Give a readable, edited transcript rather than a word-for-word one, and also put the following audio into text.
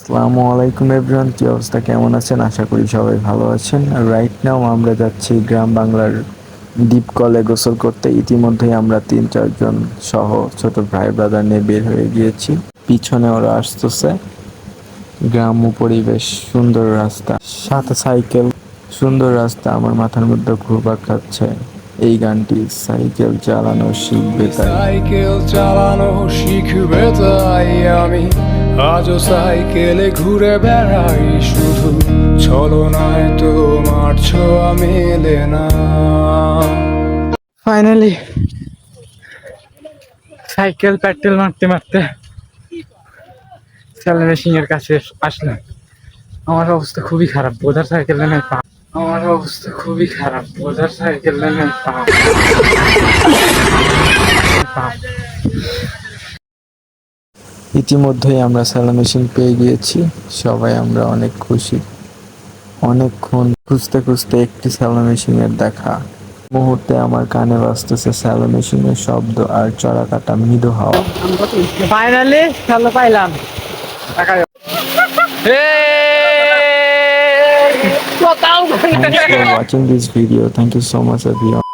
আসসালামু আলাইকুম এভরিওয়ান, কি অবস্থা, কেমন আছেন? আশা করি সবাই ভালো আছেন। রাইট নাও আমরা যাচ্ছি গ্রাম বাংলার ডিপ কলে গোসল করতে। ইতিমধ্যেই আমরা 3-4 জন সহ ছোট ভাই ব্রাদার নিয়ে বের হয়ে গিয়েছি। পিছনে ওরা আসতেছে। গ্রাম্য পরিবেশ, সুন্দর রাস্তা, সাথে সাইকেল, সুন্দর রাস্তা। আমার মাথার মধ্যে ঘুরপাক খাচ্ছে এই গানটি, সাইকেল চালানো শিখবে তাই। সাইকেল চালানো শিখবে তাই আমি আজও সাইকেলে ঘুরে বেড়াই, শুধু ছলনায় তোমার ছোঁয়া মেলে না। ফাইনালি সাইকেল পেট্রোল মারতে মারতে স্যালারি সিং এর কাছে আসলাম। আমার অবস্থা খুবই খারাপ, বোঝার সাইকেল নেই পা। আমার অবস্থা খুবই খারাপ, বোঝার সাইকেল নেই পা। ইতিমধ্যেই আমরা স্যালো মেশিন পেয়ে গিয়েছি। সবাই আমরা অনেক খুশি। অনেকক্ষণ খুঁজতে খুঁজতে একটি স্যালো মেশিনের দেখা। মুহূর্তে আমার কানে বাজতেছে স্যালো মেশিনের শব্দ আর চড়া কাটা মৃদু হাওয়া। ফাইনালি স্যালো পাইলাম। Thanks for watching this video. Thank you so much everyone.